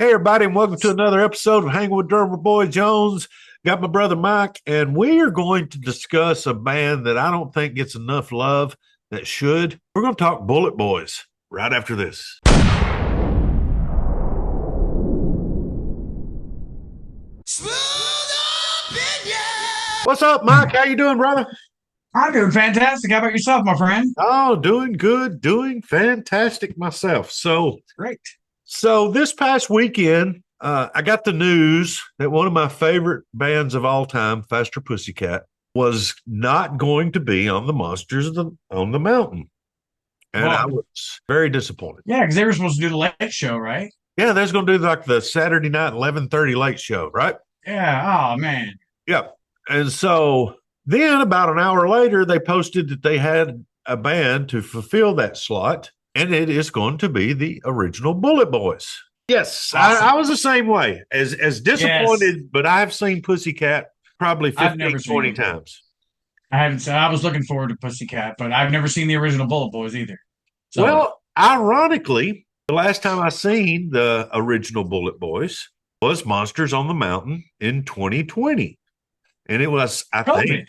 Hey, everybody, and welcome to another episode of Hanging with Drummer Boy Jones. Got my brother Mike, and we are going to discuss a band that I don't think gets enough love that should. We're going to talk BulletBoys right after this. What's up, Mike? How you doing, brother? I'm doing fantastic. How about yourself, my friend? Oh, doing good, doing fantastic myself. Great. So this past weekend, I got the news that one of my favorite bands of all time, Faster Pussycat, was not going to be on the on the Mountain, and I Well, was very disappointed. yeah, because they were supposed to do the late show, right? Yeah, they're going to do like the Saturday night 11:30 late show, right? Yeah. Oh man. Yeah, and so then about an hour later, they posted that they had a band to fulfill that slot, and it is going to be the original BulletBoys. Yes, I Awesome. was the same way. As Yes. disappointed, but I have seen Pussycat probably I've 15, never seen 20 them. times. I haven't. I was looking forward to Pussycat, but I've never seen the original Bullet Boys either. So, Well, ironically, the last time I seen the original BulletBoys was Monsters on the Mountain in 2020. And it was, I think,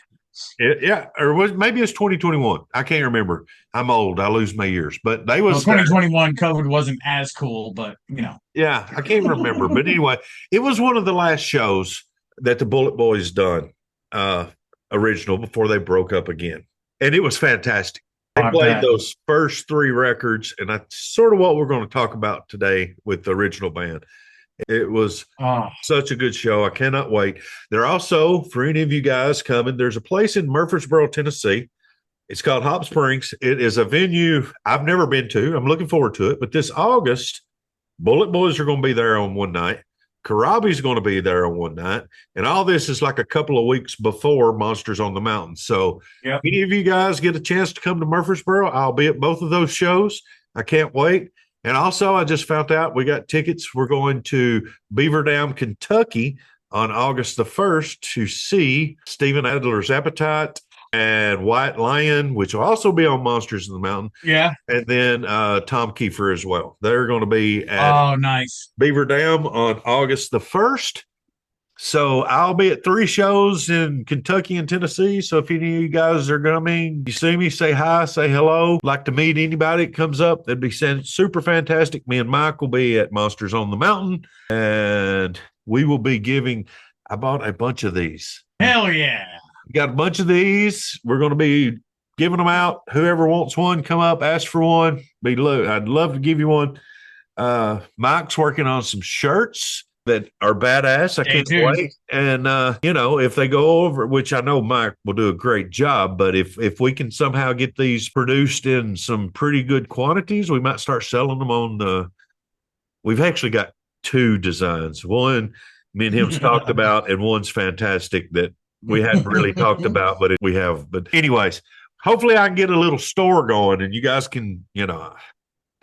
COVID. yeah, or was maybe it's 2021. I can't remember. I'm old. I lose my years. But they Well, was there. 2021 COVID wasn't as cool, but you know. Yeah, I can't remember. But anyway, it was one of the last shows that the BulletBoys done uh original before they broke up again. And it was fantastic. They I played bet. those first three records, and that's sort of what we're going to talk about today with the original band. It was Oh, such a good show. I cannot wait. They're also, for any of you guys coming, there's a place in Murfreesboro, Tennessee. It's called Hop Springs. It is a venue I've never been to. I'm looking forward to it. But this August, BulletBoys are going to be there on one night. Karabi's going to be there on one night. And all this is like a couple of weeks before Monsters on the Mountain. So, yep. any of you guys get a chance to come to Murfreesboro, I'll be at both of those shows. I can't wait. And also, I just found out we got tickets. We're going to Beaver Dam, Kentucky on August the 1st to see Steven Adler's Appetite and White Lion, which will also be on Monsters in the Mountain, Yeah. and then Tom Kiefer as well. They're going to be at Oh, nice. Beaver Dam on August the 1st. So I'll be at three shows in Kentucky and Tennessee. So if any of you guys are coming, you see me, say hi, say hello. Like to meet anybody that comes up, that'd be super fantastic. Me and Mike will be at Monsters on the Mountain, and we will be giving. I bought a bunch of these. Hell yeah. We got a bunch of these. We're going to be giving them out. Whoever wants one, come up, ask for one. I'd love to give you one. Mike's working on some shirts that are badass. I Stay can't tuned. wait. And if they go over, which I know Mike will do a great job, but if we can somehow get these produced in some pretty good quantities, we might start selling them on the. We've actually got two designs. One me and him's talked about, and one's fantastic that we hadn't really talked about, but we have. But anyways, hopefully I can get a little store going, and you guys can,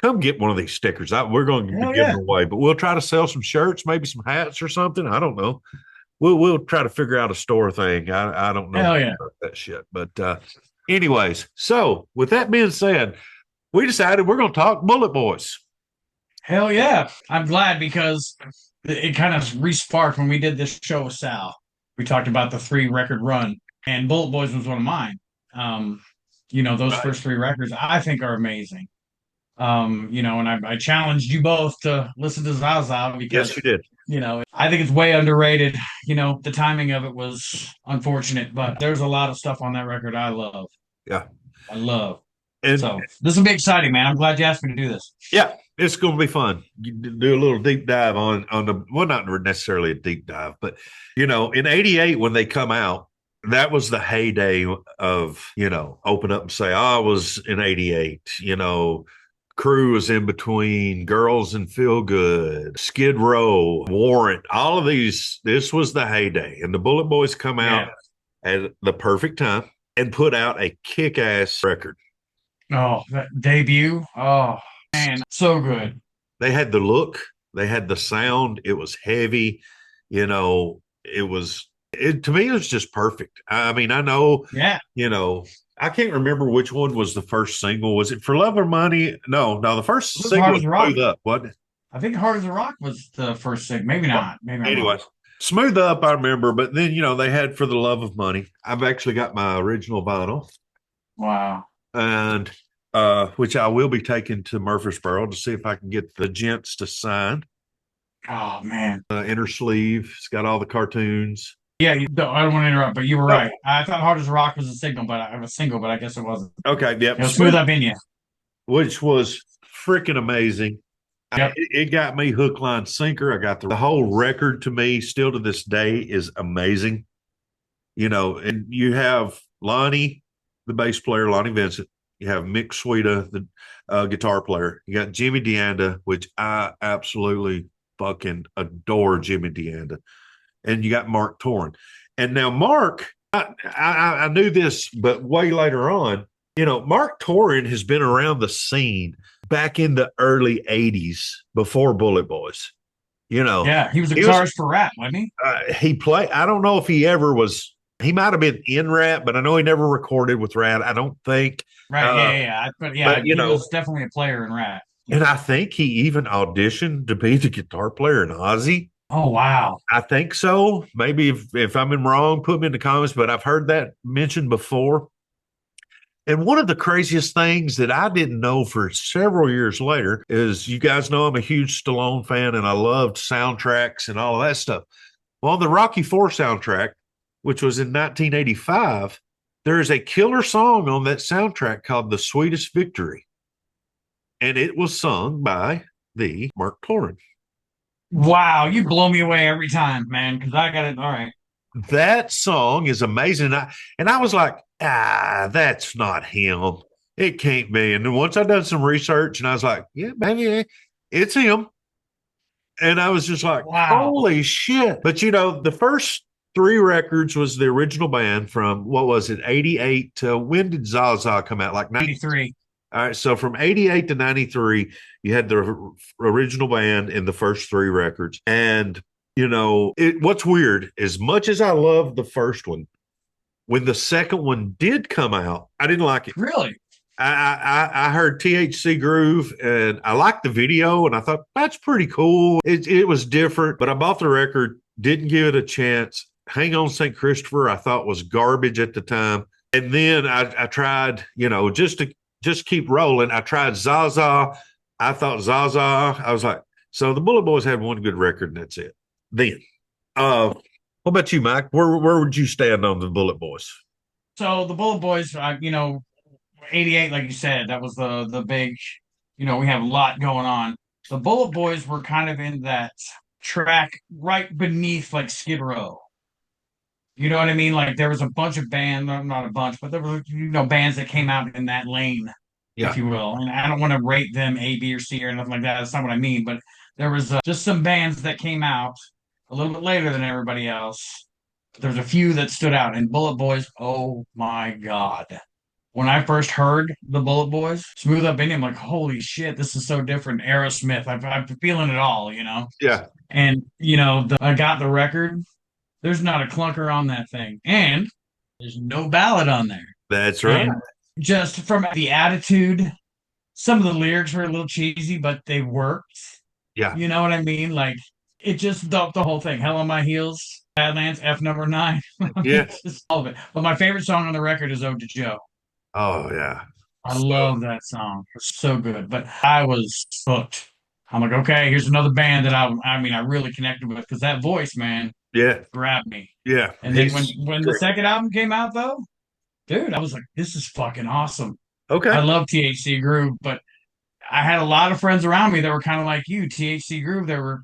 come get one of these stickers. We're going to be Hell giving yeah. them away, but we'll try to sell some shirts, maybe some hats or something. I don't know. We'll try to figure out a store thing. I don't know Hell yeah. about that shit. But anyways, so with that being said, we decided we're going to talk BulletBoys. Hell yeah. I'm glad because it kind of re-sparked when we did this show with Sal. We talked about the three record run, and Bullet Boys was one of mine. Those Right. first three records I think are amazing. And I challenged you both to listen to Zaza Yes, because, you did. I think it's way underrated. The timing of it was unfortunate, but there's a lot of stuff on that record I love. Yeah. I love. And So this will be exciting, man. I'm glad you asked me to do this. yeah, it's going to be fun. You do a little deep dive on the, well, not necessarily a deep dive, but, in 88, when they come out, that was the heyday of, open up and say, I was in 88, Crew was in between, Girls and Feel Good, Skid Row, Warrant, all of these. This was the heyday. And the BulletBoys come out at the perfect time and put out a kick-ass record. Oh, that debut. Oh, man. So good. They had the look, they had the sound. It was heavy. To me, it was just perfect. I mean, I know, Yeah. I can't remember which one was the first single. Was it For Love or Money? No, the first It was single hard was as rock. Smooth Up, wasn't it? I think Hard as a Rock was the first single. Maybe Well, not. Maybe I'm wrong. anyways, Smooth Up, I remember, but then, they had For the Love of Money. I've actually got my original vinyl, Wow. and which I will be taking to Murfreesboro to see if I can get the gents to sign. Oh man. Inner sleeve, it's got all the cartoons. Yeah, I don't want to interrupt, but you were Oh, right. I thought Hard as a Rock was a single, but I guess it wasn't. okay, yep. It was Smooth Up in You. Which was freaking amazing. Yep. It got me hook, line, sinker. I got the whole record. To me, still to this day, is amazing. And you have Lonnie, the bass player, Lonnie Vincent. You have Mick Sweeta, the guitar player. You got Jimmy DeAnda, which I absolutely fucking adore Jimmy DeAnda. And you got Mark Torrin. And now Mark, I knew this, but way later on, Mark Torrin has been around the scene back in the early 80s before BulletBoys. Yeah, he was a guitarist for Rap, wasn't he? He played, I don't know if he ever was, he might have been in Rap, but I know he never recorded with Rap. I don't think. Right, yeah. But he was definitely a player in Rap. And I think he even auditioned to be the guitar player in Ozzy. Oh, wow. I think so. Maybe if I'm wrong, put me in the comments, but I've heard that mentioned before. And one of the craziest things that I didn't know for several years later is, you guys know I'm a huge Stallone fan and I loved soundtracks and all of that stuff. Well, on the Rocky IV soundtrack, which was in 1985, there is a killer song on that soundtrack called The Sweetest Victory. And it was sung by the Mark Torrin. Wow, you blow me away every time, man, because I got it. All right. That song is amazing. And I was like, that's not him. It can't be. And then once I done some research and I was like, yeah, maybe it's him. And I was just like, wow, holy shit. But the first three records was the original band from, what was it, 88 to when did Zaza come out? Like 93. All right. So from 88 to 93, you had the original band in the first three records. And what's weird, as much as I love the first one, when the second one did come out, I didn't like it. Really? I heard THC Groove and I liked the video and I thought that's pretty cool. It was different, but I bought the record, didn't give it a chance. Hang On St. Christopher, I thought was garbage at the time. And then I tried, just keep rolling. I tried Zaza. I thought Zaza, I was like, so the BulletBoys had one good record and that's it. Then, what about you, Mike? Where would you stand on the BulletBoys? So the BulletBoys, 88, like you said, that was the big, we have a lot going on. The BulletBoys were kind of in that track right beneath like Skid Row. You know what I mean? Like there was a bunch of bands, not a bunch, but there were, bands that came out in that lane, Yeah. if you will. And I don't want to rate them A, B, or C or nothing like that. That's not what I mean. But there was just some bands that came out a little bit later than everybody else. There's a few that stood out. And BulletBoys, oh my God. When I first heard the BulletBoys, Smooth Up in, I'm like, holy shit, this is so different. Aerosmith, I'm feeling it all, Yeah. And, I got the record. There's not a clunker on that thing. And there's no ballad on there. That's right. And just from the attitude, some of the lyrics were a little cheesy, but they worked. Yeah. You know what I mean? Like, it just the whole thing. Hell on My Heels, Badlands, F number 9. Yeah. Just all of it. But my favorite song on the record is Ode to Joe. Oh, yeah. I love that song. It's so good. But I was hooked. I'm like, okay, here's another band that I really connected with because that voice, man, Yeah. grabbed me. Yeah. And then when the second album came out, though, dude, I was like, this is fucking awesome. Okay. I love THC Groove, but I had a lot of friends around me that were kind of like you, THC Groove. They were,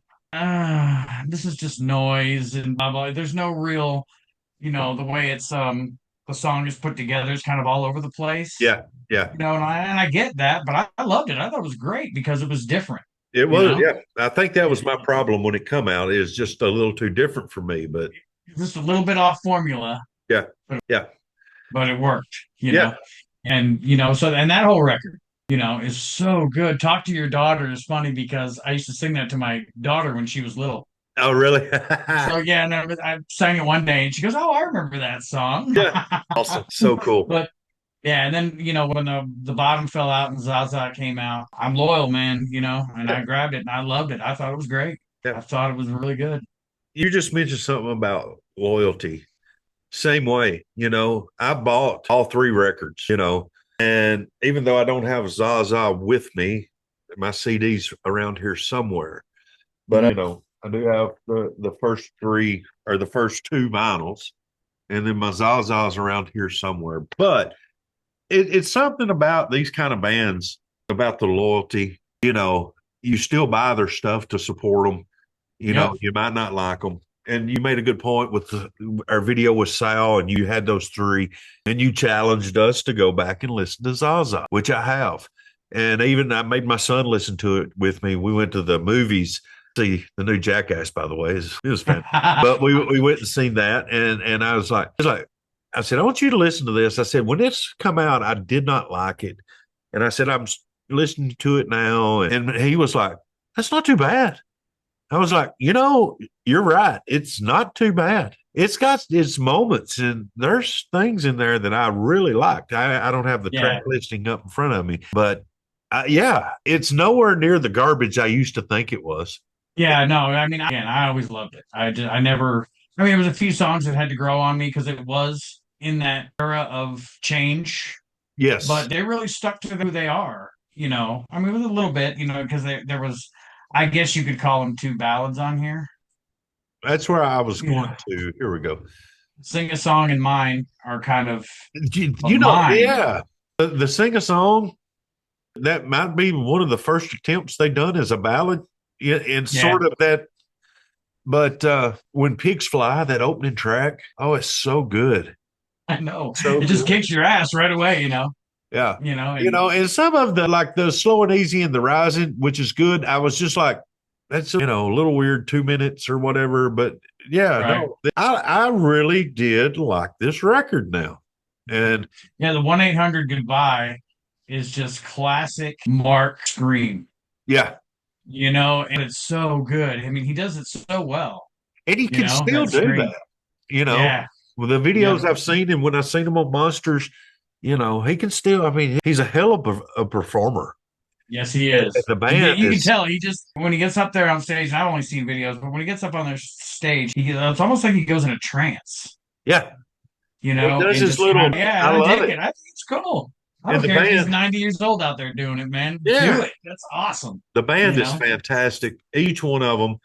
this is just noise and blah blah. There's no real, the way it's the song is put together is kind of all over the place. Yeah. Yeah. And I get that, but I loved it. I thought it was great because it was different. It was, yeah. I think that was my problem when it come out. It was just a little too different for me, but just a little bit off formula. Yeah. But, Yeah. But it worked, know. And and that whole record, is so good. Talk to Your Daughter is funny because I used to sing that to my daughter when she was little. Oh, really? So yeah, and I sang it one day and she goes, "Oh, I remember that song." Yeah. Awesome. So cool. But Yeah, and then when the bottom fell out and Zaza came out, I'm loyal, man. And Yeah. I grabbed it and I loved it. I thought it was great. Yeah. I thought it was really good. You just mentioned something about loyalty. Same way, I bought all three records, and even though I don't have Zaza with me, my CD's around here somewhere. But Mhm. I do have the first three or the first two vinyls, and then my Zaza's around here somewhere. But it's something about these kind of bands, about the loyalty. You still buy their stuff to support them. Yep. You might not like them. And you made a good point with our video with Sal, and you had those three, and you challenged us to go back and listen to Zaza, which I have. And even I made my son listen to it with me. We went to the movies, see the new Jackass, by the way. It was fantastic. But we went and seen that, and I said, I want you to listen to this. I said, when this come out, I did not like it. And I said, I'm listening to it now. And he was like, that's not too bad. I was like, you're right. It's not too bad. It's got its moments, and there's things in there that I really liked. I don't have the track Yeah. listing up in front of me, but yeah, it's nowhere near the garbage I used to think it was. Yeah, no, I mean, again, I always loved it. I never, I mean, there was a few songs that had to grow on me because it was in that era of change, Yes, but they really stuck to who they are. I mean, with a little bit, because there was, I guess you could call them two ballads on here. that's where I was going Yeah. to. Here we go. Sing a Song and Mine are kind of mine. Yeah, the sing a song that might be one of the first attempts they done as a ballad, in Yeah, sort of that. But when pigs fly, that opening track, oh, it's so good, I know. so It just good. kicks your ass right away. Yeah, And and some of the like the slow and easy and the rising, which is good. I was just like, that's a little weird, 2 minutes or whatever. But yeah, right. no, I really did like this record now, and Yeah, the 1-800 Goodbye is just classic Mark Scream. yeah, And it's so good. I mean, he does it so well, and he can still that do scream. that. You know, Yeah. with the Yep. videos I've seen him when I've seen him on Monsters, he can still. I mean, he's a hell of a performer. Yes, he And is. the You band you can is, tell he just when he gets up there on stage, and I've only seen videos, but when he gets up on their stage, it's almost like he goes in a trance, yeah, he does and his just little. kind of, yeah, I I love dig it. it. I think it's cool. I And don't the care if he's band, 90 years old out there doing it, man. Do yeah, it. That's awesome. the You band is know? fantastic. Each one of them,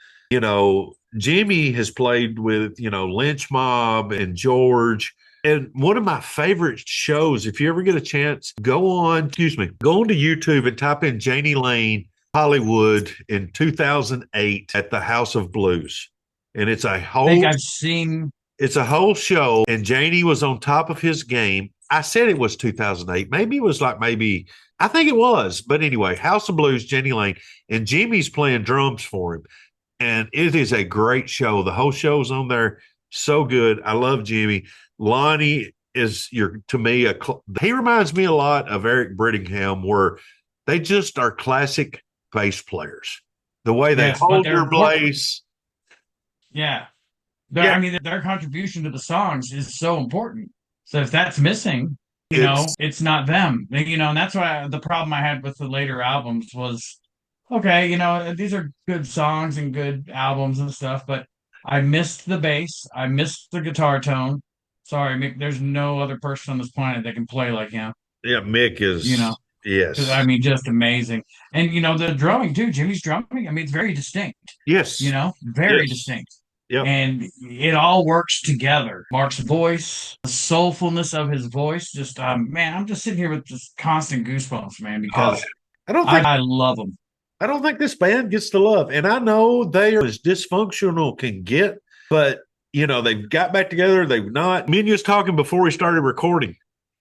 Jimmy has played with, Lynch Mob and George. And one of my favorite shows, if you ever get a chance, go on to YouTube and type in Janie Lane Hollywood in 2008 at the House of Blues. And I think I've seen. it's a whole show, and Janie was on top of his game. I said it was 2008. Maybe it was like I think it was. But anyway, House of Blues, Jenny Lane, and Jimmy's playing drums for him. And it is a great show. The whole show's on there. So good. I love Jimmy. Lonnie is to me, he reminds me a lot of Eric Brittingham, where they just are classic bass players. The way they Yes, but hold their bass. yeah. Yeah, I mean, their contribution to the songs is so important. So if that's missing, it's it's not them. And that's why the problem I had with the later albums was, okay, these are good songs and good albums and stuff, but I missed the bass. I missed the guitar tone. Sorry, Mick, there's no other person on this planet that can play like him, yeah, Mick you know, is, because yes. I mean, just amazing. And, the drumming too, Jimmy's drumming, I mean, it's very distinct, Yes. very Yes. distinct. Yep. And it all works together. Mark's voice, the soulfulness of his voice, just man, I'm just sitting here with just constant goosebumps, man, Oh, because I don't think I love him. I don't think this band gets the love. And I know they are as dysfunctional can get, but they've got back together, they've not. Me and you was talking before we started recording.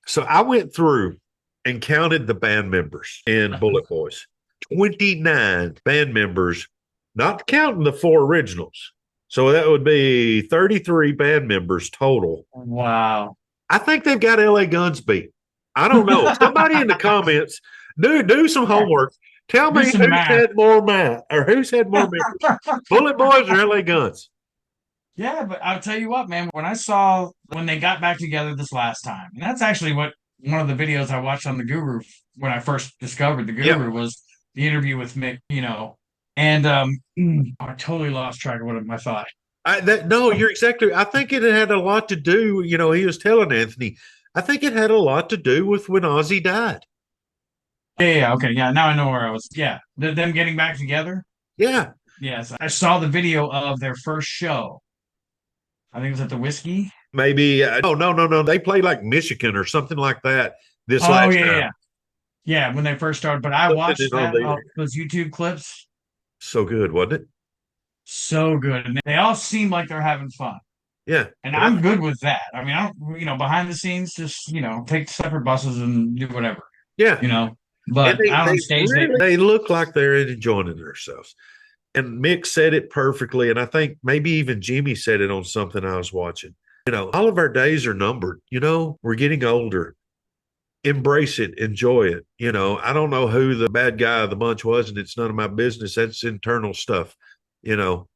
So I went through and counted the band members in Bullet Boys. 29 band members, not counting the four originals. So that would be 33 band members total. Wow. I think they've got LA Guns beat. I don't know. Somebody in the comments, do some homework. Tell Do me some who's math. had more math or who's had more members. Bullet Boys or LA Guns? Yeah, but I'll tell you what, man, when they got back together this last time, and that's actually what one of the videos I watched on the Guru when I first discovered the Yep. Guru was the interview with Mick, and I totally lost track of what I thought. No, you're exactly. I think it had a lot to do. He was telling Anthony. I think it had a lot to do with when Ozzy died. Yeah, okay, yeah. Now I know where I was. Yeah, them getting back together. Yeah, Yes, I saw the video of their first show. I think it was at the Whiskey. maybe. No, no, no, no. They played like Michigan or something like that this Oh last yeah, time. yeah, yeah. When they first started, but I Something watched on that there. those YouTube clips. So good, wasn't it? So good, and they all seem like they're having fun. Yeah, And I'm good with that. I mean, I don't, behind the scenes, just, take separate buses and do whatever, yeah. you know. And But they out on they stage, really they look like they're enjoying themselves. And Mick said it perfectly, and I think maybe even Jimmy said it on something I was watching. All of our days are numbered. We're getting older. Embrace it, enjoy it. I don't know who the bad guy of the bunch was, and it's none of my business. That's internal stuff. You know,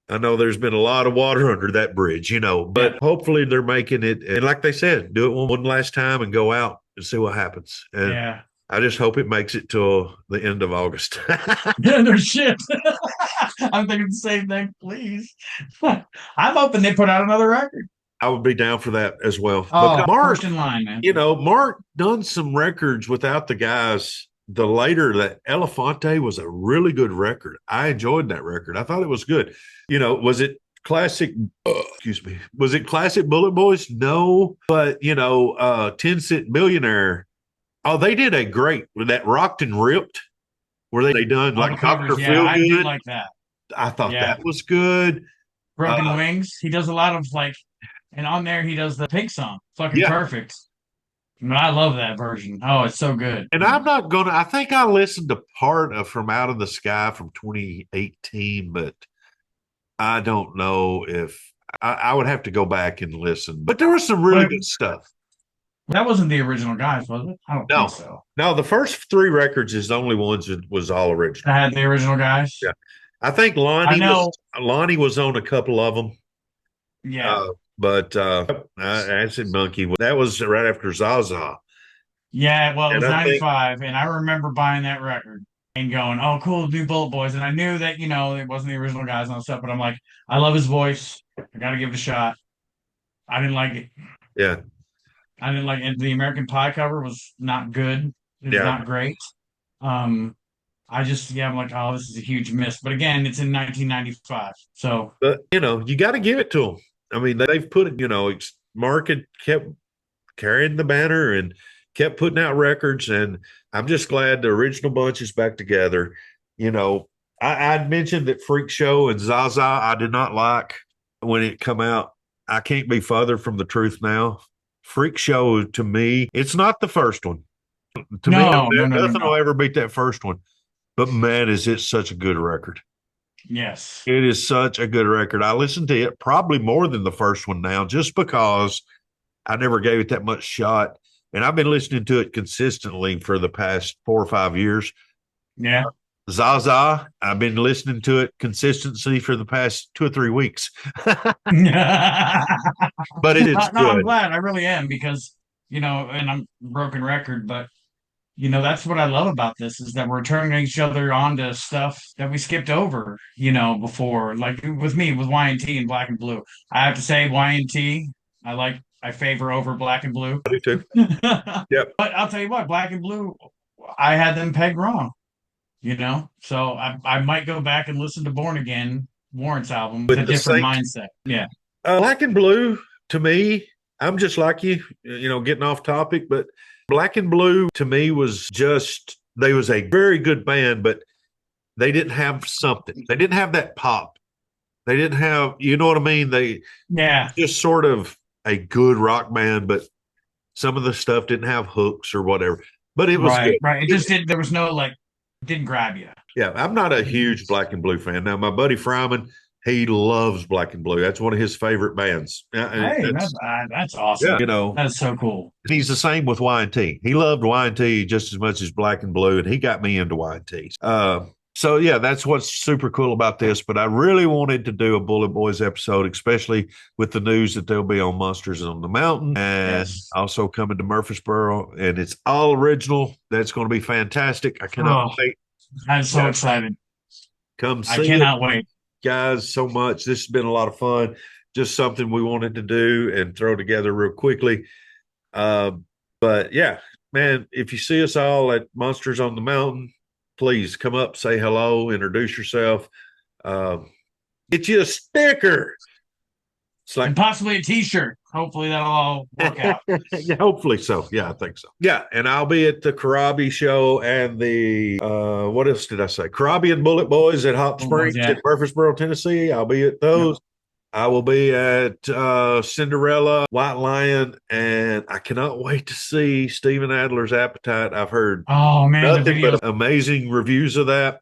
I know there's been a lot of water under that bridge, but yeah, hopefully they're making it. And like they said, do it one last time and go out and see what happens. And yeah, I just hope it makes it till the end of August. yeah, no shit. I'm thinking the same thing, please. I'm hoping they put out another record. I would be down for that as well. Oh, Because Mark, first in line, man. Mark done some records without the guys. The later that Elefante was a really good record. I enjoyed that record. I thought it was good. Was it classic? Excuse me. Was it classic Bullet Boys? No, but 10 Cent Millionaire. Oh, they did a great with that Rocked and Ripped, where they done All the like Doctor covers, yeah, I do Feelgood. like that. I thought Yeah, that was good. Broken Uh, Wings. He does a lot of and on there he does the Pink song, fucking yeah, perfect. I love that version. Oh, it's so good. and I'm not gonna. I think I listened to part of From Out of the Sky from 2018, but I don't know if I would have to go back and listen. But there was some really Well, good stuff. that wasn't the original guys, was it? I don't think No, so. no, the first three records is the only ones that was all original. I had the original guys. Yeah, I think I know. Lonnie was on a couple of them. Yeah. But Acid Monkey, that was right after Zaza. Yeah. Well, it And was I think, 95, and I remember buying that record and going, oh, cool, new Bullet Boys. And I knew that, it wasn't the original guys and all that stuff, but I'm like, I love his voice. I got to give it a shot. I didn't like it. yeah, I didn't like it. The American Pie cover was not good. It was yeah. not great. Um, I'm like, oh, this is a huge miss. But again, it's in 1995. So, But, you got to give it to them. I mean, they've put it, Mark had kept carrying the banner and kept putting out records. And I'm just glad the original bunch is back together. I'd mentioned that Freak Show and Zaza I did not like when it come out. I can't be further from the truth now. Freak Show to me, it's not the first one. To me, no, no, no, no, nothing no. will ever beat that first one. But man, is it such a good record. Yes. It is such a good record. I listened to it probably more than the first one now, just because I never gave it that much shot. And I've been listening to it consistently for the past 4 or 5 years. Yeah. Zaza, I've been listening to it consistently for the past 2 or 3 weeks. But it's No, I'm good. glad. I really am because, and I'm broken record, but that's what I love about this is that we're turning each other on to stuff that we skipped over, before. Like with me, with Y&T and Black and Blue. I have to say Y&T, I favor over Black and Blue. I do too. But Yep. I'll tell you what, Black and Blue, I had them pegged wrong, So I might go back and listen to Born Again, Warrant's album, with With a the different same mindset. Yeah. Black and Blue, to me, I'm just like you, getting off topic, but Black and Blue to me was just, they was a very good band, but they didn't have something. They didn't have that pop. They didn't have, you know what I mean? They Yeah. just sort of a good rock band, but some of the stuff didn't have hooks or whatever. But it was good. Right. It just did. There was no didn't grab you. Yeah, I'm not a huge Black and Blue fan. Now, my buddy Fryman, he loves Black and Blue. That's one of his favorite bands. Hey, that's awesome. Yeah, That is so cool. he's the same with Y&T. He loved Y&T just as much as Black and Blue, and he got me into Y&T. So yeah, that's what's super cool about this. But I really wanted to do a Bullet Boys episode, especially with the news that they'll be on Monsters on the Mountain and Yes. also coming to Murfreesboro, and it's all original. That's going to be fantastic. I cannot Oh, wait. I'm so Yeah. excited. Come I see it, cannot wait. guys, so much. This has been a lot of fun. Just something we wanted to do and throw together real quickly. But yeah, man, if you see us all at Monsters on the Mountain, please come up, say hello, introduce yourself. Get you a sticker. It's like, And possibly a t-shirt. Hopefully that'll all work out. yeah, hopefully so. Yeah, I think so. Yeah, and I'll be at the Karabi show and the what else did I say? Karabi and Bullet Boys at Hot Springs Yeah. in Murfreesboro, Tennessee. I'll be at those. I will be at Cinderella, White Lion, and I cannot wait to see Steven Adler's Appetite. I've heard Oh man, the nothing video. but amazing reviews of that.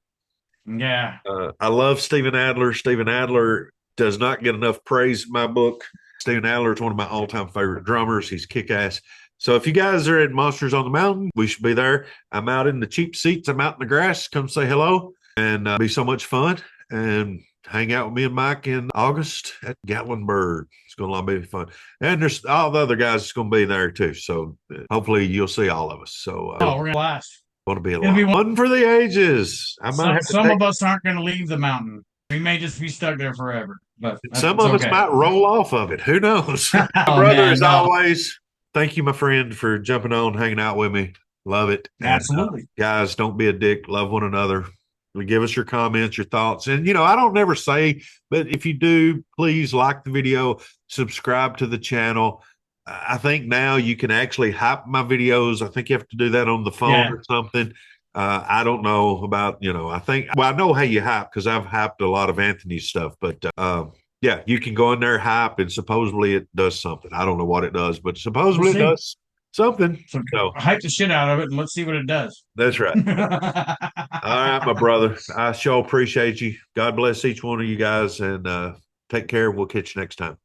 Yeah. I love Steven Adler. Steven Adler does not get enough praise in my book. Steven Adler is one of my all-time favorite drummers. He's kick-ass. So if you guys are at Monsters on the Mountain, we should be there. I'm out in the cheap seats. I'm out in the grass. Come say hello and be so much fun. And hang out with me and Mike in August at Gatlinburg. It's going to be fun. And there's all the other guys that's going to be there too. So hopefully you'll see all of us. So Oh, we're gonna last. going to be a It'll be lot fun for the ages. I might have to Some of us aren't gonna leave the mountain. We may just be stuck there forever. But some of us might roll off of it. Who knows? Oh, Brother, man, as no. always, thank you, my friend, for jumping on, hanging out with me. Love it. And, Absolutely. guys, don't be a dick. Love one another. Give us your comments, your thoughts. And, I don't never say, but if you do, please like the video, subscribe to the channel. I think now you can actually hype my videos. I think you have to do that on the phone or something. I don't know about, I know how you hype because I've hyped a lot of Anthony's stuff, but yeah, you can go in there, hype, and supposedly it does something. I don't know what it does, but supposedly it does something. So hype the shit out of it and let's see what it does. That's right. All right, my brother. I sure appreciate you. God bless each one of you guys and take care. We'll catch you next time.